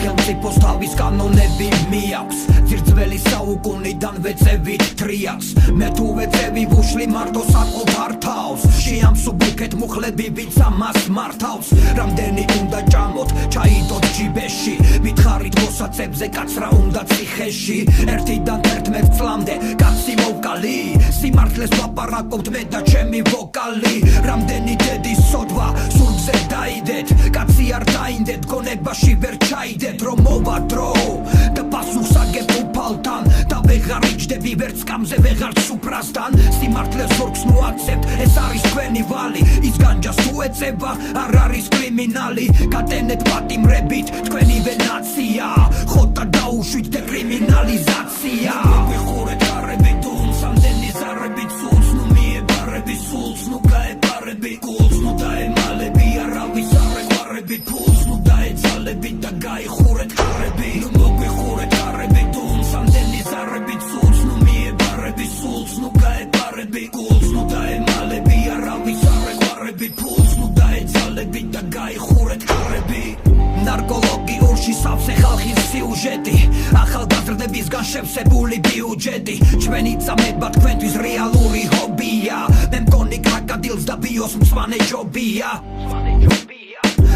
სახელმწიფოს თავის კანონები მიაქვს ძირძველი საუკუნიდან ვეწევით ტრიალს მე თუ ვეწევი ვუშლი მარტო საყოთ არ თავს შეამსუბუქეთ მუხლები ვინც ამას მართავს რამდენი უნდა ჭამოთ ჩაიდოთ ჯიბეში მითხარით მოსაცებზე კაცრა უნდა ციხეში ერთიდან 11 წლამდე კაცი მოვკალი სიმართლეს ვაპარაკობთ მე და ჩემი ვოკალი რამდენი დედის სოდვა სურგზე დაიდეთ კაცი არ დაინდეთ გონებაში ვერ ჩაიდეთ რომ მოვა დრო და პასუხს აგებ უფალთან და ვეღარ იჯდები ვერც კამზე ვეღარ სუფრასთან სიმართლეს ზურგს მოაცებთ ეს არის თქვენი ვალი ის განჯას თუ ეწევა არ არის კრიმინალი გატენეთ პატიმრებით თქვენივე ნაცია ხოთა დაუშვით დეკრიმინალიზაცია ვიხურეთ არები თუნს ამდენი ზარები ცულს ნუ მიებარები სულს ნუ გაეპარები გულს ნუ დაემალები არავის არ ეყვარები ფულს ნუ დაეძალები და გაიხურეთ არები ნუ მოგვიხურეთ არები თუნს ამდენი ზარები ცულს ნუ მიებარები სულს ნუ გაეპარები გულს ნუ დაემალები არავის არ ეყვარები ფულს ნუ დაეძალები და გაიხურეთ არები ნარკოლოგიურში სავსე ხალხის სიუჟეტი ახალგაზრდებისგან შევსებული ბიუჯეტი ჩვენი წამება თქვენთვის რეალური ჰობია მე მგონი კრაკადილს და ბიოს მწვანე ჯობია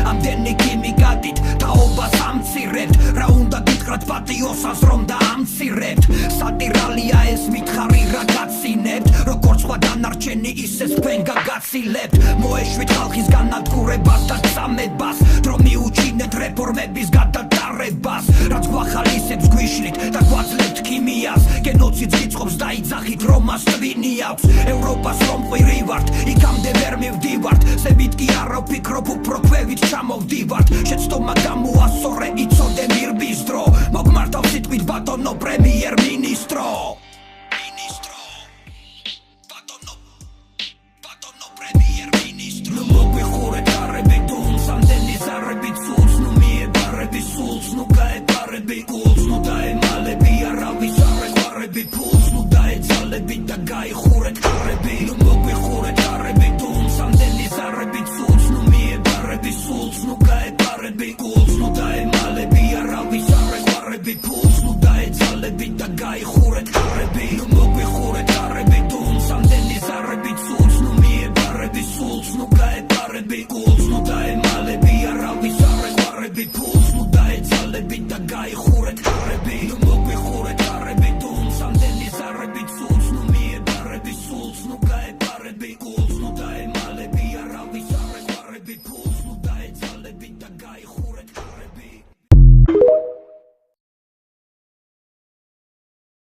ამდენი ქიმიკატით თაობას ამცირებთ რა უნდა გითხრათ პატიოსას რომ დაამცირებთ სატირალია ეს მითხარი რა გაცინებთ როგორც სხვა დანარჩენი ისე თქვენ გაგაცილებთ მოეშვით ხალხის განადგურებას და წამებას რომ მიუჩინეთ რეფორმების გადატარებას რაც გვახალისებს გვიშლით და გვაძლევთ ქიმიას გენოციდს გიწყობს და იძახით რომ მას ტვინი აქვს ევროპას რომ ყვირივართ იქამდე ვერ მივდივართ ზევით კი არა ვფიქრობ უფრო ქვევით ჩამოვდივართ შეცდომა გამოასწორე იცოდე მირბის დრო მოგმართავ სიტყვით ბატონო პრემიერ მინისტრო პრემიერ მინისტრო ნუ მოგვიხურეთ არები თუნს ამდენი ზარები ცულს ნუ მიებარები სულს ნუ გაეპარები გულს ნუ დაემალები არავის არ ეყვარები ფულს ნუ დაეძალები და გაიხურეთ არები ნუ მოგვიხურეთ არები თუნს ამდენი ზარები ცულს ნუ მიებარები სულს ნუ გაეპარები გულს ნუ დაემალები არავის არ ეყვარები ფულს ნუ დაეძალები და გაიხურეთ არები ნუ მოგვიხურეთ არები თუნს ამდენი ზარები ცულს ნუ მიებარები სულს ნუ გაეპარები გულს ნუ დაემალები არავის არ ეყვარები ფულს ნუ დაეძალები და გაიხურეთ არები ნუ მოგვიხურეთ არები თუნს ამდენი ზარები ცულს ნუ მიებარები სულს ნუ